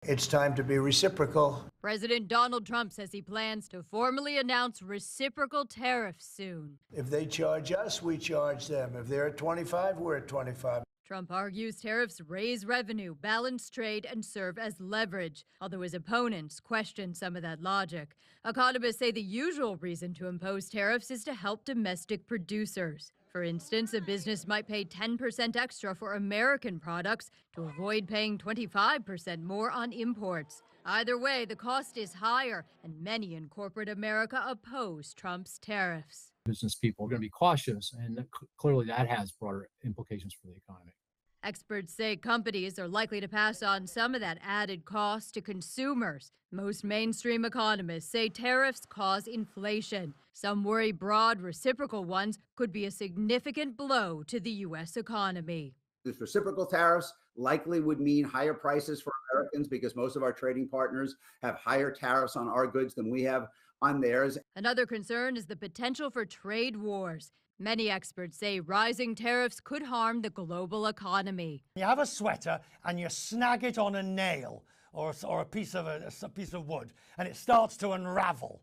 It's time to be reciprocal. President Donald Trump says he plans to formally announce reciprocal tariffs soon. If they charge us, we charge them. If they're at 25, we're at 25. Trump argues tariffs raise revenue, balance trade, and serve as leverage, although his opponents question some of that logic. Economists say the usual reason to impose tariffs is to help domestic producers. For instance, a business might pay 10% extra for American products to avoid paying 25% more on imports. Either way, the cost is higher, and many in corporate America oppose Trump's tariffs. Business people are going to be cautious, and clearly that has broader implications for the economy. Experts say companies are likely to pass on some of that added cost to consumers. Most mainstream economists say tariffs cause inflation. Some worry broad reciprocal ones could be a significant blow to the U.S. economy. These reciprocal tariffs likely would mean higher prices for Americans because most of our trading partners have higher tariffs on our goods than we have on theirs. Another concern is the potential for trade wars. Many experts say rising tariffs could harm the global economy. You have a sweater and you snag it on a nail or a piece of wood and it starts to unravel.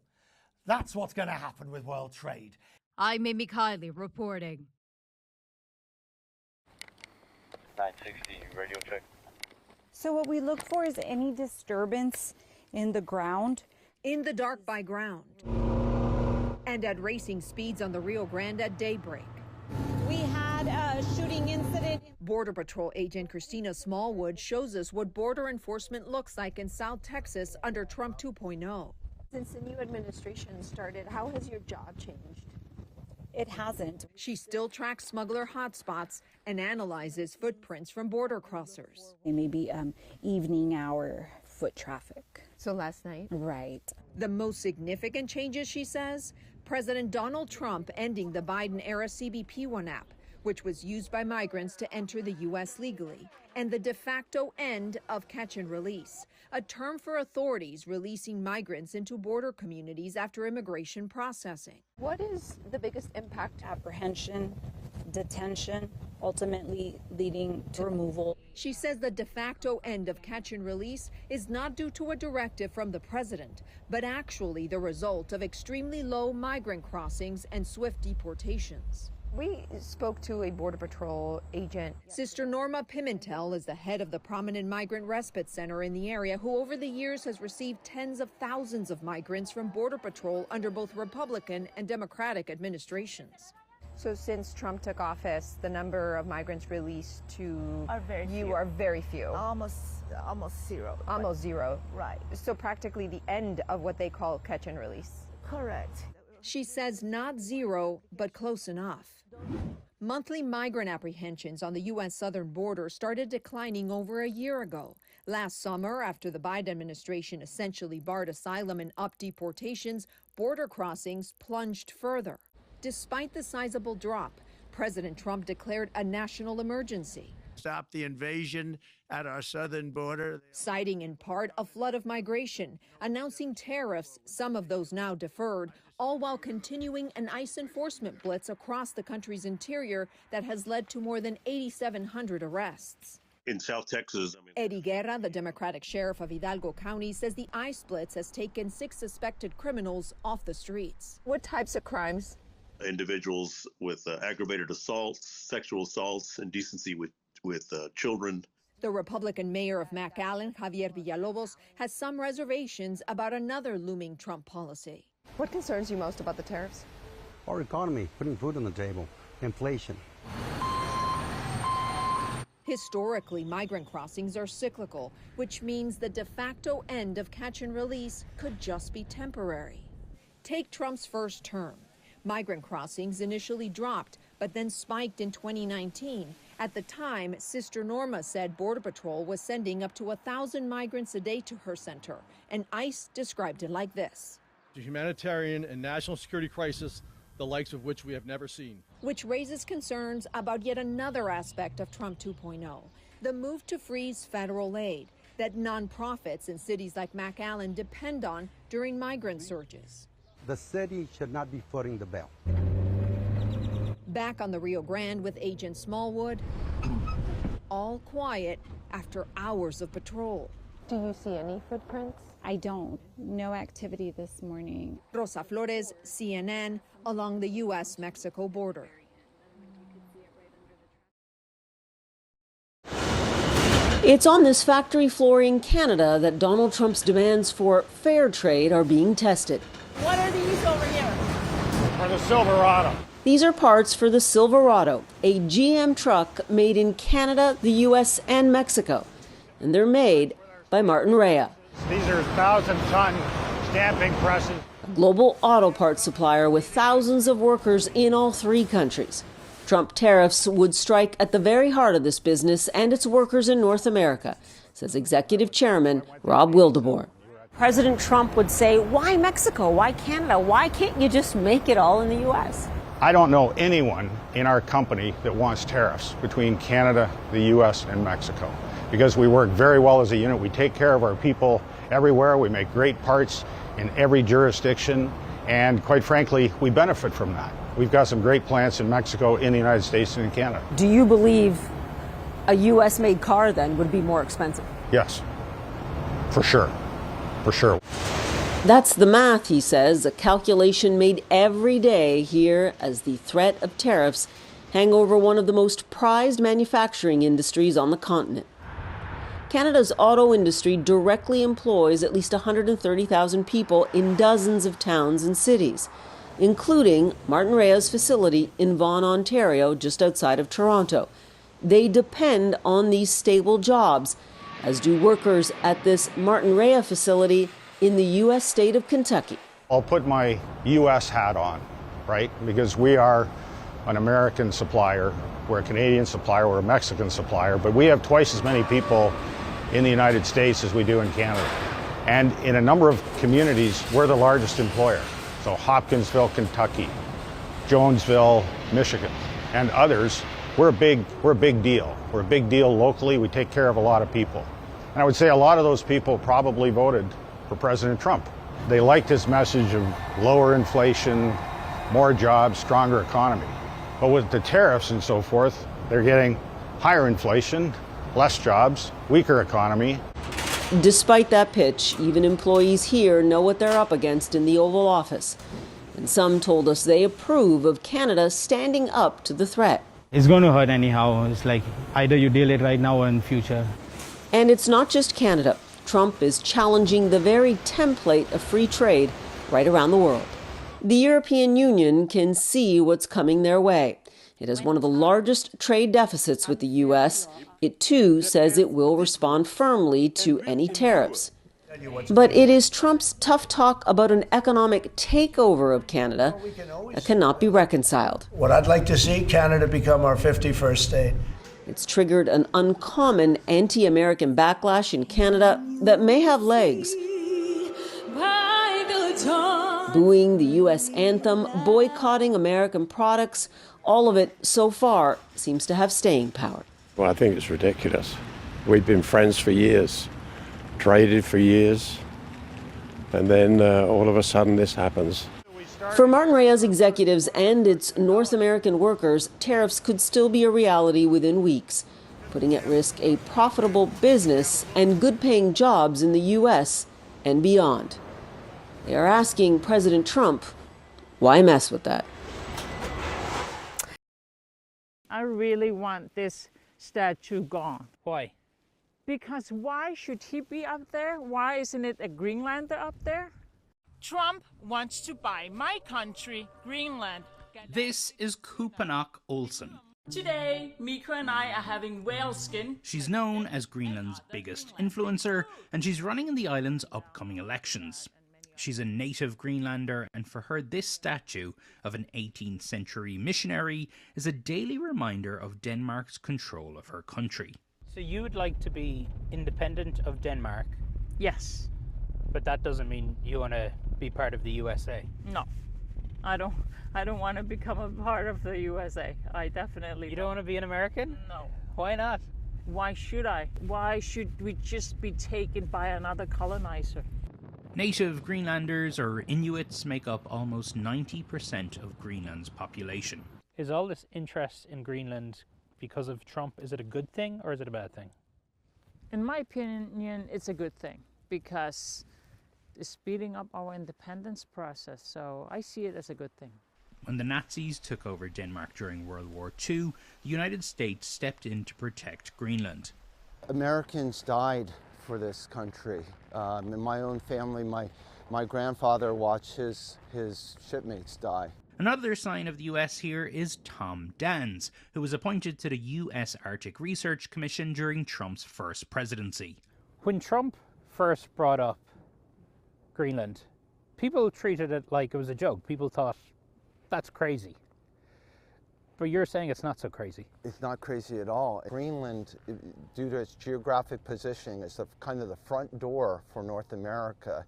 That's what's going to happen with world trade. I'm Amy Kiley reporting. 960 radio check. So what we look for is any disturbance in the ground. In the dark by ground. And at racing speeds on the Rio Grande at daybreak. We had a shooting incident. Border Patrol agent Christina Smallwood shows us what border enforcement looks like in South Texas under Trump 2.0. Since the new administration started, how has your job changed? It hasn't. She still tracks smuggler hotspots and analyzes footprints from border crossers. Maybe evening hour foot traffic. So last night? Right. The most significant changes, she says, President Donald Trump ending the Biden-era CBP-1 app, which was used by migrants to enter the U.S. legally, and the de facto end of catch and release, a term for authorities releasing migrants into border communities after immigration processing. What is the biggest impact? Apprehension, detention, ultimately leading to removal. She says the de facto end of catch and release is not due to a directive from the president, but actually the result of extremely low migrant crossings and swift deportations. We spoke to a Border Patrol agent. Sister Norma Pimentel is the head of the prominent migrant respite center in the area, who over the years has received tens of thousands of migrants from Border Patrol under both Republican and Democratic administrations. So since Trump took office, the number of migrants released to are very few. Almost zero. Almost zero. Right. So practically the end of what they call catch and release. Correct. She says not zero, but close enough. Monthly migrant apprehensions on the U.S. southern border started declining over a year ago. Last summer, after the Biden administration essentially barred asylum and upped deportations, border crossings plunged further. Despite the sizable drop, President Trump declared a national emergency. Stop the invasion at our southern border. Citing in part a flood of migration, announcing tariffs, some of those now deferred, all while continuing an ICE enforcement blitz across the country's interior that has led to more than 8,700 arrests. In South Texas, Eddie Guerra, the Democratic sheriff of Hidalgo County, says the ICE blitz has taken 6 suspected criminals off the streets. What types of crimes? individuals with aggravated assaults, sexual assaults, indecency with children. The Republican mayor of McAllen, Javier Villalobos, has some reservations about another looming Trump policy. What concerns you most about the tariffs? Our economy, putting food on the table, inflation. Historically, migrant crossings are cyclical, which means the de facto end of catch and release could just be temporary. Take Trump's first term. Migrant crossings initially dropped, but then spiked in 2019. At the time, Sister Norma said Border Patrol was sending up to 1,000 migrants a day to her center, and ICE described it like this. A humanitarian and national security crisis, the likes of which we have never seen. Which raises concerns about yet another aspect of Trump 2.0, the move to freeze federal aid that nonprofits in cities like McAllen depend on during migrant surges. The city should not be footing the bill. Back on the Rio Grande with Agent Smallwood, all quiet after hours of patrol. Do you see any footprints? I don't. No activity this morning. Rosa Flores, CNN, along the U.S.-Mexico border. It's on this factory floor in Canada that Donald Trump's demands for fair trade are being tested. What are these over here? For the Silverado. These are parts for the Silverado, a GM truck made in Canada, the U.S., and Mexico. And they're made by Martin Rea, These are 1,000-ton stamping presses. a global auto parts supplier with thousands of workers in all three countries. Trump tariffs would strike at the very heart of this business and its workers in North America, says Executive Chairman Rob Wildeboer. President Trump would say, why Mexico? Why Canada? Why can't you just make it all in the U.S.? I don't know anyone in our company that wants tariffs between Canada, the U.S., and Mexico, because we work very well as a unit. We take care of our people everywhere. We make great parts in every jurisdiction, and quite frankly, we benefit from that. We've got some great plants in Mexico, in the United States, and in Canada. Do you believe a U.S.-made car then would be more expensive? Yes, for sure, for sure. That's the math, he says, a calculation made every day here as the threat of tariffs hang over one of the most prized manufacturing industries on the continent. Canada's auto industry directly employs at least 130,000 people in dozens of towns and cities, including Martin Rea's facility in Vaughan, Ontario, just outside of Toronto. They depend on these stable jobs, as do workers at this Martin Rea facility in the U.S. state of Kentucky. I'll put my U.S. hat on, right? Because we are an American supplier, we're a Canadian supplier, we're a Mexican supplier, but we have twice as many people in the United States as we do in Canada. And in a number of communities, we're the largest employer. So Hopkinsville, Kentucky, Jonesville, Michigan, and others, we're a big deal. We're a big deal locally. We take care of a lot of people. And I would say a lot of those people probably voted for President Trump. They liked his message of lower inflation, more jobs, stronger economy. But with the tariffs and so forth, they're getting higher inflation, less jobs, weaker economy. Despite that pitch, even employees here know what they're up against in the Oval Office. And some told us they approve of Canada standing up to the threat. It's going to hurt anyhow. It's like either you deal it right now or in future. And it's not just Canada. Trump is challenging the very template of free trade right around the world. The European Union can see what's coming their way. It has one of the largest trade deficits with the U.S. It, too, says it will respond firmly to any tariffs. But it is Trump's tough talk about an economic takeover of Canada that cannot be reconciled. What I'd like to see, Canada become our 51st state. It's triggered an uncommon anti-American backlash in Canada that may have legs. Booing the U.S. anthem, boycotting American products, all of it, so far, seems to have staying power. Well, I think it's ridiculous. We've been friends for years, traded for years, and then all of a sudden this happens. For Martin Rea's executives and its North American workers, tariffs could still be a reality within weeks, putting at risk a profitable business and good-paying jobs in the U.S. and beyond. They are asking President Trump, why mess with that? I really want this statue gone. Why? Because why should he be up there? Why isn't it a Greenlander up there? Trump wants to buy my country, Greenland. This is Kupanak Olsen. Today, Miko and I are having whale skin. She's known as Greenland's biggest influencer, and she's running in the island's upcoming elections. She's a native Greenlander, and for her this statue of an 18th century missionary is a daily reminder of Denmark's control of her country. So you would like to be independent of Denmark? Yes. But that doesn't mean you want to be part of the USA? No. I don't want to become a part of the USA. I definitely You don't want to be an American? No. Why not? Why should I? Why should we just be taken by another colonizer? Native Greenlanders, or Inuits, make up almost 90% of Greenland's population. Is all this interest in Greenland because of Trump, is it a good thing or is it a bad thing? In my opinion, it's a good thing because it's speeding up our independence process, so I see it as a good thing. When the Nazis took over Denmark during World War II, the United States stepped in to protect Greenland. Americans died for this country. In my own family, my grandfather watched his shipmates die. Another sign of the US here is Tom Dans, who was appointed to the US Arctic Research Commission during Trump's first presidency. When Trump first brought up Greenland, people treated it like it was a joke. People thought, that's crazy. But you're saying it's not so crazy. It's not crazy at all. Greenland, due to its geographic positioning, is kind of the front door for North America.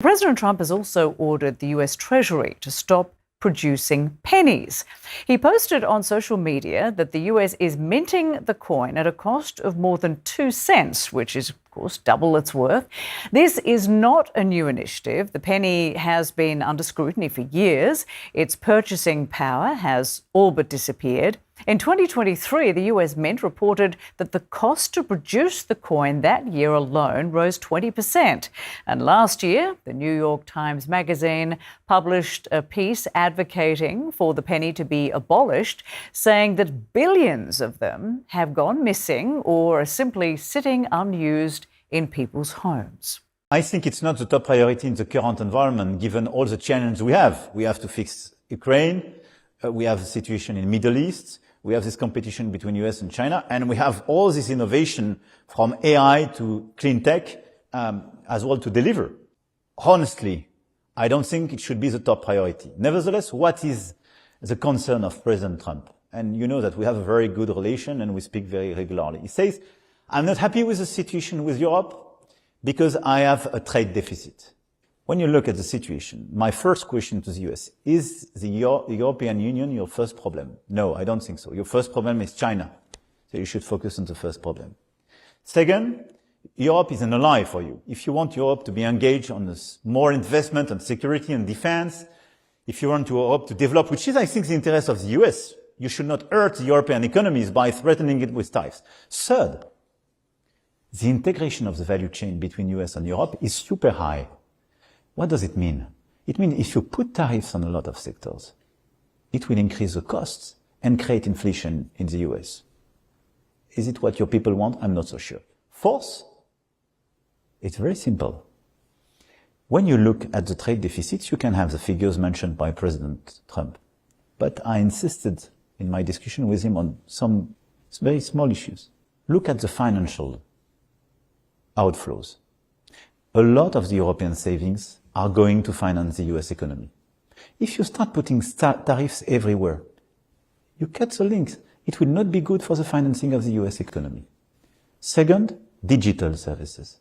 President Trump has also ordered the US Treasury to stop producing pennies. He posted on social media that the US is minting the coin at a cost of more than 2 cents, which is, of course, double its worth. This is not a new initiative. The penny has been under scrutiny for years. Its purchasing power has all but disappeared. In 2023, the US Mint reported that the cost to produce the coin that year alone rose 20%. And last year, the New York Times Magazine published a piece advocating for the penny to be abolished, saying that billions of them have gone missing or are simply sitting unused in people's homes. I think it's not the top priority in the current environment, given all the challenges we have. We have to fix Ukraine, we have the situation in the Middle East, we have this competition between US and China, and we have all this innovation from AI to clean tech as well to deliver. Honestly, I don't think it should be the top priority. Nevertheless, what is the concern of President Trump? And you know that we have a very good relation and we speak very regularly. He says, I'm not happy with the situation with Europe because I have a trade deficit. When you look at the situation, my first question to the US, is the European Union your first problem? No, I don't think so. Your first problem is China. So you should focus on the first problem. Second, Europe is an ally for you. If you want Europe to be engaged on this more investment on security and defense, if you want Europe to develop, which is, I think, the interest of the US, you should not hurt the European economies by threatening it with tariffs. Third, the integration of the value chain between US and Europe is super high. What does it mean? It means if you put tariffs on a lot of sectors, it will increase the costs and create inflation in the US. Is it what your people want? I'm not so sure. Fourth, it's very simple. When you look at the trade deficits, you can have the figures mentioned by President Trump. But I insisted in my discussion with him on some very small issues. Look at the financial outflows. A lot of the European savings are going to finance the US economy. If you start putting tariffs everywhere, you cut the links. It will not be good for the financing of the US economy. Second, digital services.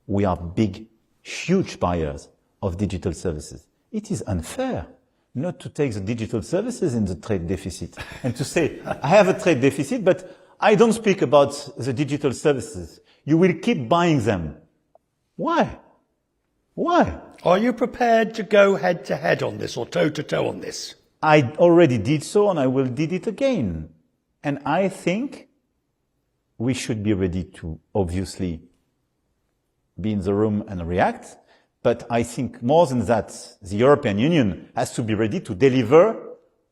We are big, huge buyers of digital services. It is unfair not to take the digital services in the trade deficit and to say, I have a trade deficit, but I don't speak about the digital services. You will keep buying them. Why? Why? Are you prepared to go head-to-head on this or toe-to-toe on this? I already did so and I will did it again. And I think we should be ready to obviously be in the room and react. But I think more than that, the European Union has to be ready to deliver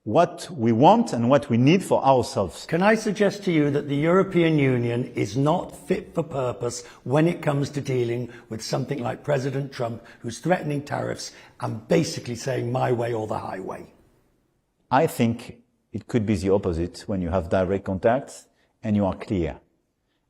what we want and what we need for ourselves. Can I suggest to you that the European Union is not fit for purpose when it comes to dealing with something like President Trump, who's threatening tariffs and basically saying my way or the highway? I think it could be the opposite when you have direct contacts and you are clear.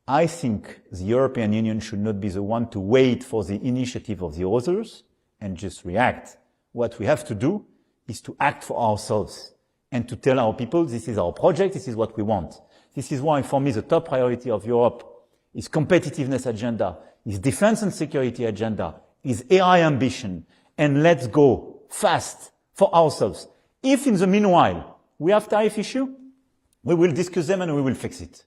I think the European Union should not be the one to wait for the initiative of the others and just react. What we have to do is to act for ourselves and to tell our people, this is our project, this is what we want. This is why, for me, the top priority of Europe is competitiveness agenda, is defense and security agenda, is AI ambition, and let's go fast for ourselves. If in the meanwhile we have tariff issue, we will discuss them and we will fix it.